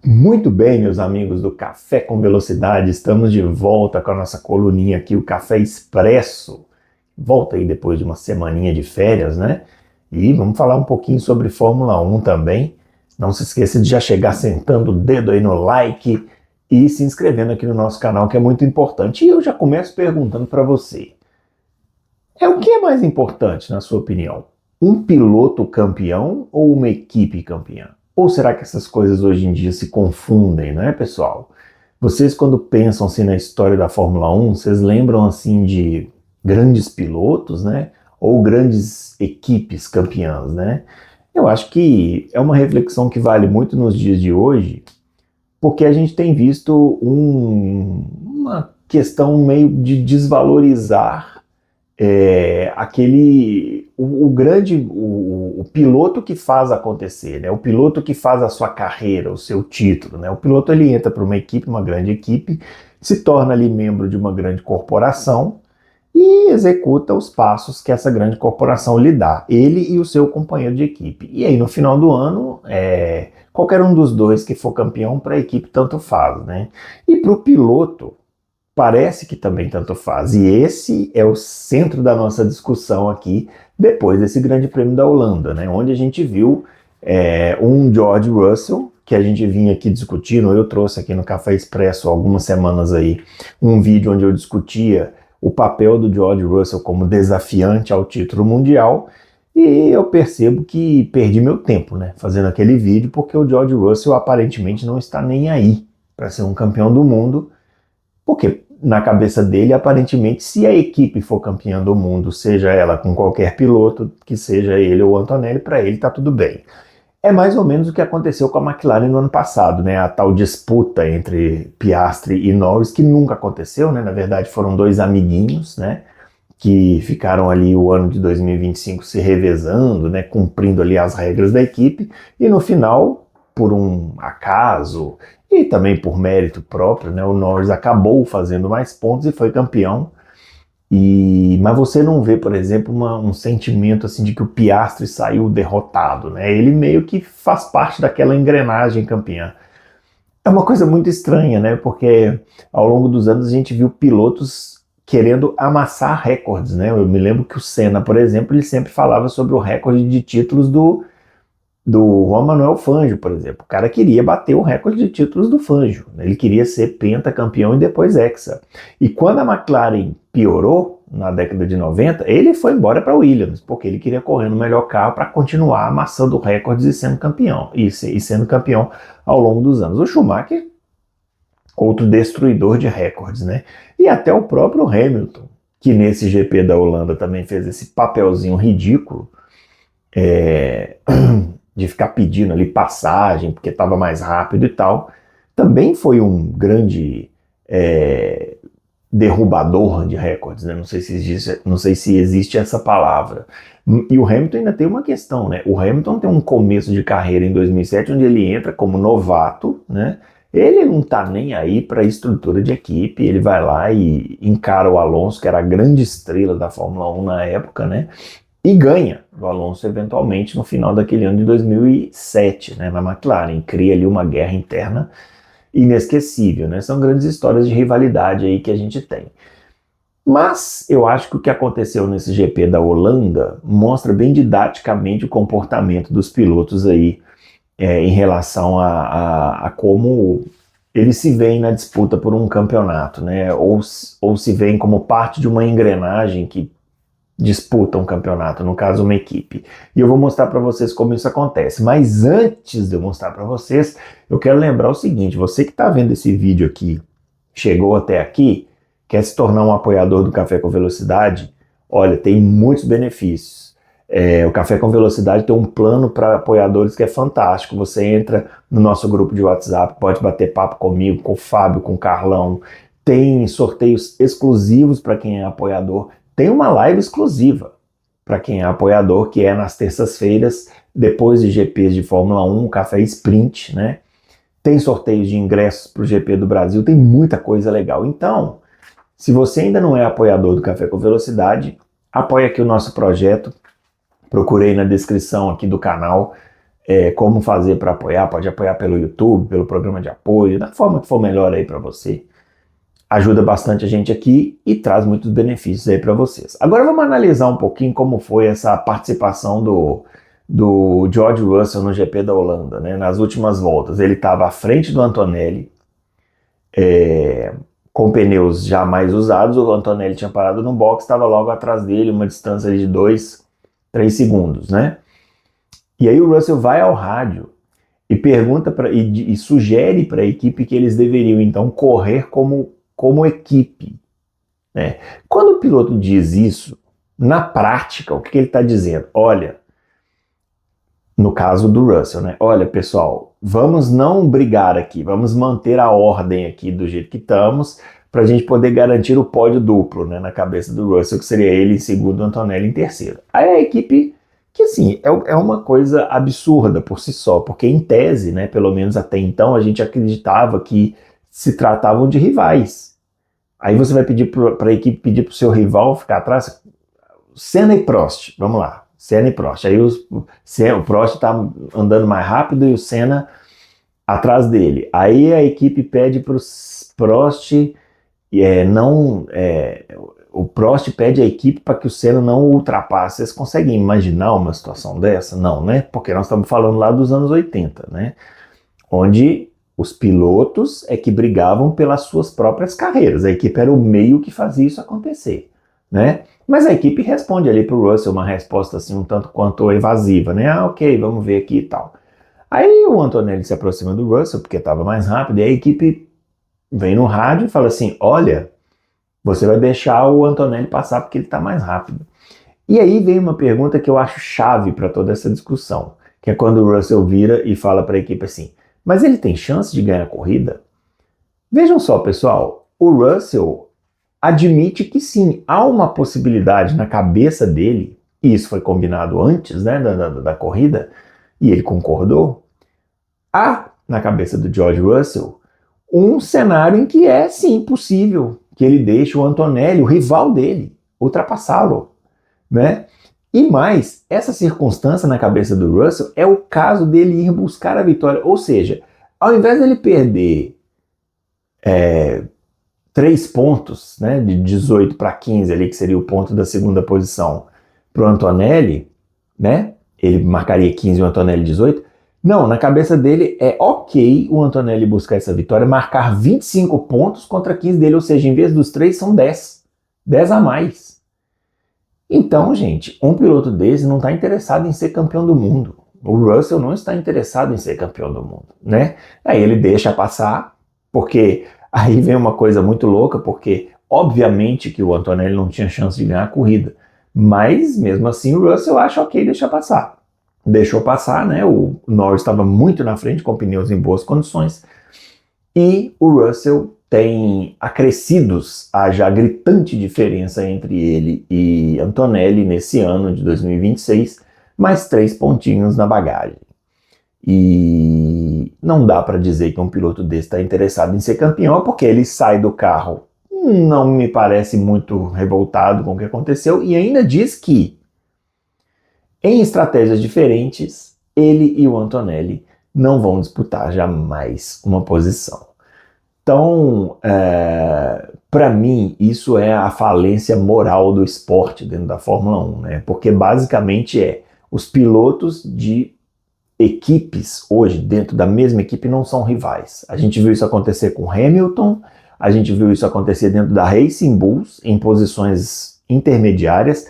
Muito bem, meus amigos do Café com Velocidade, estamos de volta com a nossa coluninha aqui, o Café Expresso. Volta aí depois de uma semaninha de férias, né? E vamos falar um pouquinho sobre Fórmula 1 também. Não se esqueça de já chegar sentando o dedo aí no like e se inscrevendo aqui no nosso canal, que é muito importante. E eu já começo perguntando para você, o que é mais importante, na sua opinião? Um piloto campeão ou uma equipe campeã? Ou será que essas coisas hoje em dia se confundem, não é, pessoal? Vocês, quando pensam assim na história da Fórmula 1, vocês lembram assim de grandes pilotos, né? Ou grandes equipes campeãs, né? Eu acho que é uma reflexão que vale muito nos dias de hoje, porque a gente tem visto uma questão meio de desvalorizar o piloto que faz acontecer, né? O piloto que faz a sua carreira, o seu título, né? O piloto ele entra para uma equipe, uma grande equipe, se torna ali membro de uma grande corporação e executa os passos que essa grande corporação lhe dá, ele e o seu companheiro de equipe. E aí no final do ano, qualquer um dos dois que for campeão para a equipe tanto faz, né? E para o piloto parece que também tanto faz. E esse é o centro da nossa discussão aqui, depois desse Grande Prêmio da Holanda, né? Onde a gente viu um George Russell, que a gente vinha aqui discutindo. Eu trouxe aqui no Café Expresso há algumas semanas aí um vídeo onde eu discutia o papel do George Russell como desafiante ao título mundial. E eu percebo que perdi meu tempo, né, fazendo aquele vídeo, porque o George Russell aparentemente não está nem aí para ser um campeão do mundo, porque na cabeça dele, aparentemente, se a equipe for campeã do mundo, seja ela com qualquer piloto, que seja ele ou o Antonelli, para ele tá tudo bem. É mais ou menos o que aconteceu com a McLaren no ano passado, né? A tal disputa entre Piastri e Norris, que nunca aconteceu, né? Na verdade, foram dois amiguinhos, né? Que ficaram ali o ano de 2025 se revezando, né? Cumprindo ali as regras da equipe, e no final, por um acaso e também por mérito próprio, né, o Norris acabou fazendo mais pontos e foi campeão. Mas você não vê, por exemplo, um sentimento assim de que o Piastri saiu derrotado, né? Ele meio que faz parte daquela engrenagem campeã. É uma coisa muito estranha, né? Porque ao longo dos anos a gente viu pilotos querendo amassar recordes, né? Eu me lembro que o Senna, por exemplo, ele sempre falava sobre o recorde de títulos do Juan Manuel Fangio, por exemplo. O cara queria bater o recorde de títulos do Fangio. Ele queria ser pentacampeão e depois hexa. E quando a McLaren piorou, na década de 90, ele foi embora para a Williams, porque ele queria correr no melhor carro para continuar amassando recordes e sendo campeão. E sendo campeão ao longo dos anos. O Schumacher, outro destruidor de recordes, né? E até o próprio Hamilton, que nesse GP da Holanda também fez esse papelzinho ridículo, de ficar pedindo ali passagem, porque estava mais rápido e tal, também foi um grande derrubador de recordes, né? Não sei se existe essa palavra. E o Hamilton ainda tem uma questão, né? O Hamilton tem um começo de carreira em 2007, onde ele entra como novato, né? Ele não tá nem aí para a estrutura de equipe, ele vai lá e encara o Alonso, que era a grande estrela da Fórmula 1 na época, né? E ganha do Alonso eventualmente no final daquele ano de 2007, né, na McLaren. Cria ali uma guerra interna inesquecível, né? São grandes histórias de rivalidade aí que a gente tem. Mas eu acho que o que aconteceu nesse GP da Holanda mostra bem didaticamente o comportamento dos pilotos aí em relação a como eles se veem na disputa por um campeonato, né? Ou se veem como parte de uma engrenagem que disputa um campeonato, no caso uma equipe. E eu vou mostrar para vocês como isso acontece. Mas antes de eu mostrar para vocês, eu quero lembrar o seguinte: você que está vendo esse vídeo aqui, chegou até aqui, quer se tornar um apoiador do Café com Velocidade, olha, tem muitos benefícios. O Café com Velocidade tem um plano para apoiadores que é fantástico. Você entra no nosso grupo de WhatsApp, pode bater papo comigo, com o Fábio, com o Carlão. Tem sorteios exclusivos para quem é apoiador. Tem uma live exclusiva para quem é apoiador, que é nas terças-feiras, depois de GPs de Fórmula 1, Café Sprint, né? Tem sorteios de ingressos para o GP do Brasil, tem muita coisa legal. Então, se você ainda não é apoiador do Café com Velocidade, apoie aqui o nosso projeto. Procurei na descrição aqui do canal como fazer para apoiar, pode apoiar pelo YouTube, pelo programa de apoio, da forma que for melhor aí para você. Ajuda bastante a gente aqui e traz muitos benefícios aí para vocês. Agora vamos analisar um pouquinho como foi essa participação do George Russell no GP da Holanda, né? Nas últimas voltas. Ele estava à frente do Antonelli, com pneus já mais usados. O Antonelli tinha parado no box, estava logo atrás dele, uma distância de 2, 3 segundos, né? E aí o Russell vai ao rádio e pergunta e sugere para a equipe que eles deveriam então correr como equipe, né? Quando o piloto diz isso, na prática, o que ele está dizendo? Olha, no caso do Russell, né? Olha, pessoal, vamos não brigar aqui, vamos manter a ordem aqui do jeito que estamos, para a gente poder garantir o pódio duplo, né, na cabeça do Russell, que seria ele em segundo, o Antonelli em terceiro. Aí a equipe, que assim, é uma coisa absurda por si só, porque em tese, né, pelo menos até então, a gente acreditava que se tratavam de rivais. Aí você vai pedir para a equipe pedir para o seu rival ficar atrás. Senna e Prost, vamos lá. Senna e Prost. Aí o Prost está andando mais rápido e o Senna atrás dele. Aí a equipe pede para o Prost, o Prost pede à equipe para que o Senna não o ultrapasse. Vocês conseguem imaginar uma situação dessa? Não, né? Porque nós estamos falando lá dos anos 80, né? Onde os pilotos é que brigavam pelas suas próprias carreiras. A equipe era o meio que fazia isso acontecer, né? Mas a equipe responde ali pro Russell uma resposta assim um tanto quanto evasiva, né? Ah, ok, vamos ver aqui e tal. Aí o Antonelli se aproxima do Russell porque estava mais rápido e a equipe vem no rádio e fala assim, olha, você vai deixar o Antonelli passar porque ele está mais rápido. E aí vem uma pergunta que eu acho chave para toda essa discussão, que é quando o Russell vira e fala para a equipe assim, mas ele tem chance de ganhar a corrida? Vejam só, pessoal, o Russell admite que sim, há uma possibilidade na cabeça dele, e isso foi combinado antes, né, da corrida, e ele concordou, há na cabeça do George Russell um cenário em que é sim possível que ele deixe o Antonelli, o rival dele, ultrapassá-lo, né? E mais, essa circunstância na cabeça do Russell é o caso dele ir buscar a vitória, ou seja, ao invés dele perder 3 pontos, né, de 18 para 15 ali, que seria o ponto da segunda posição para o Antonelli, né, ele marcaria 15 e o Antonelli 18, não, na cabeça dele é ok o Antonelli buscar essa vitória, marcar 25 pontos contra 15 dele, ou seja, em vez dos 3 são 10 a mais. Então, gente, um piloto desse não está interessado em ser campeão do mundo. O Russell não está interessado em ser campeão do mundo, né? Aí ele deixa passar, porque aí vem uma coisa muito louca, porque obviamente que o Antonelli não tinha chance de ganhar a corrida, mas mesmo assim o Russell acha ok deixar passar. Deixou passar, né? O Norris estava muito na frente com pneus em boas condições e o Russell tem acrescidos a já gritante diferença entre ele e Antonelli nesse ano de 2026, mais 3 pontinhos na bagagem. E não dá para dizer que um piloto desse está interessado em ser campeão, porque ele sai do carro, não me parece muito revoltado com o que aconteceu, e ainda diz que, em estratégias diferentes, ele e o Antonelli não vão disputar jamais uma posição. Então, para mim, isso é a falência moral do esporte dentro da Fórmula 1, né? Porque basicamente os pilotos de equipes hoje, dentro da mesma equipe, não são rivais. A gente viu isso acontecer com Hamilton, a gente viu isso acontecer dentro da Racing Bulls, em posições intermediárias.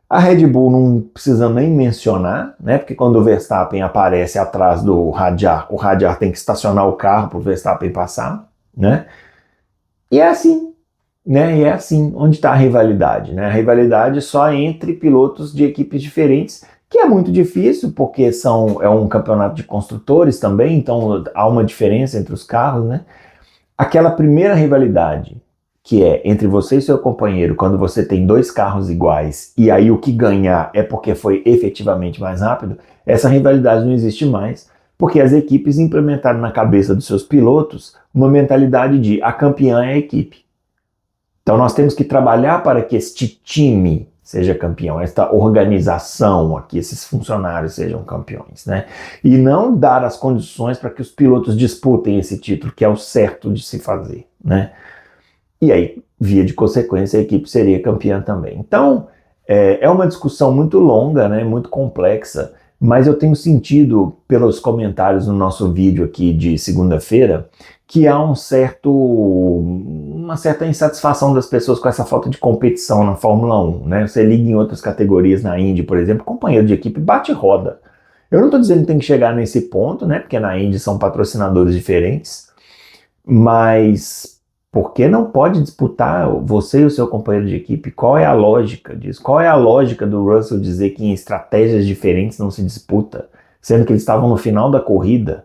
A Red Bull não precisa nem mencionar, né? Porque quando o Verstappen aparece atrás do Hadjar, o Hadjar tem que estacionar o carro para o Verstappen passar, né? E é assim, né? E é assim onde está a rivalidade, né? A rivalidade só entre pilotos de equipes diferentes, que é muito difícil, porque é um campeonato de construtores também, então há uma diferença entre os carros, né? Aquela primeira rivalidade, que é entre você e seu companheiro, quando você tem 2 carros iguais, e aí o que ganhar é porque foi efetivamente mais rápido, essa rivalidade não existe mais, porque as equipes implementaram na cabeça dos seus pilotos uma mentalidade de a campeã é a equipe. Então nós temos que trabalhar para que este time seja campeão, esta organização aqui, esses funcionários sejam campeões, né? E não dar as condições para que os pilotos disputem esse título, que é o certo de se fazer, né? E aí, via de consequência, a equipe seria campeã também. Então, é uma discussão muito longa, né? Muito complexa, mas eu tenho sentido, pelos comentários no nosso vídeo aqui de segunda-feira, que há uma certa insatisfação das pessoas com essa falta de competição na Fórmula 1, né? Você liga em outras categorias, na Indy, por exemplo, companheiro de equipe bate e roda. Eu não estou dizendo que tem que chegar nesse ponto, né? Porque na Indy são patrocinadores diferentes, mas por que não pode disputar você e o seu companheiro de equipe? Qual é a lógica disso? Qual é a lógica do Russell dizer que em estratégias diferentes não se disputa, sendo que eles estavam no final da corrida?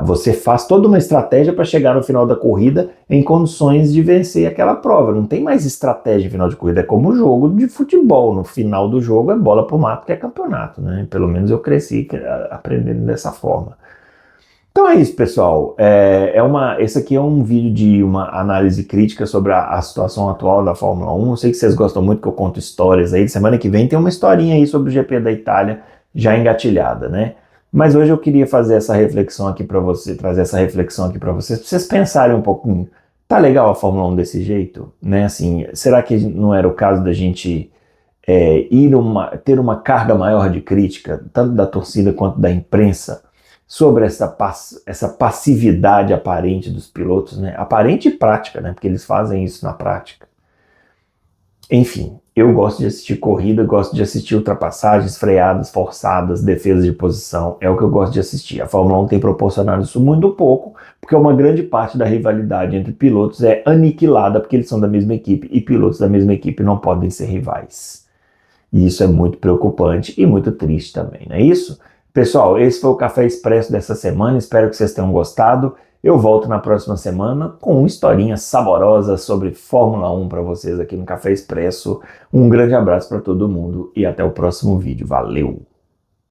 Você faz toda uma estratégia para chegar no final da corrida em condições de vencer aquela prova. Não tem mais estratégia no final de corrida, é como o jogo de futebol. No final do jogo é bola pro mato, que é campeonato, né? Pelo menos eu cresci aprendendo dessa forma. Então é isso, pessoal. Esse aqui é um vídeo de uma análise crítica sobre a situação atual da Fórmula 1. Eu sei que vocês gostam muito que eu conto histórias aí. Semana que vem tem uma historinha aí sobre o GP da Itália já engatilhada, né? Mas hoje eu queria fazer essa reflexão aqui para você, trazer essa reflexão aqui para vocês pensarem um pouquinho. Tá legal a Fórmula 1 desse jeito, né? Assim, será que não era o caso da gente ter uma carga maior de crítica, tanto da torcida quanto da imprensa, sobre essa passividade aparente dos pilotos, né? Aparente e prática, né? Porque eles fazem isso na prática. Enfim, eu gosto de assistir corrida, gosto de assistir ultrapassagens, freadas, forçadas, defesas de posição, é o que eu gosto de assistir. A Fórmula 1 tem proporcionado isso muito pouco, porque uma grande parte da rivalidade entre pilotos é aniquilada porque eles são da mesma equipe e pilotos da mesma equipe não podem ser rivais. E isso é muito preocupante e muito triste também, não é isso? Pessoal, esse foi o Café Expresso dessa semana, espero que vocês tenham gostado. Eu volto na próxima semana com uma historinha saborosa sobre Fórmula 1 para vocês aqui no Café Expresso. Um grande abraço para todo mundo e até o próximo vídeo. Valeu!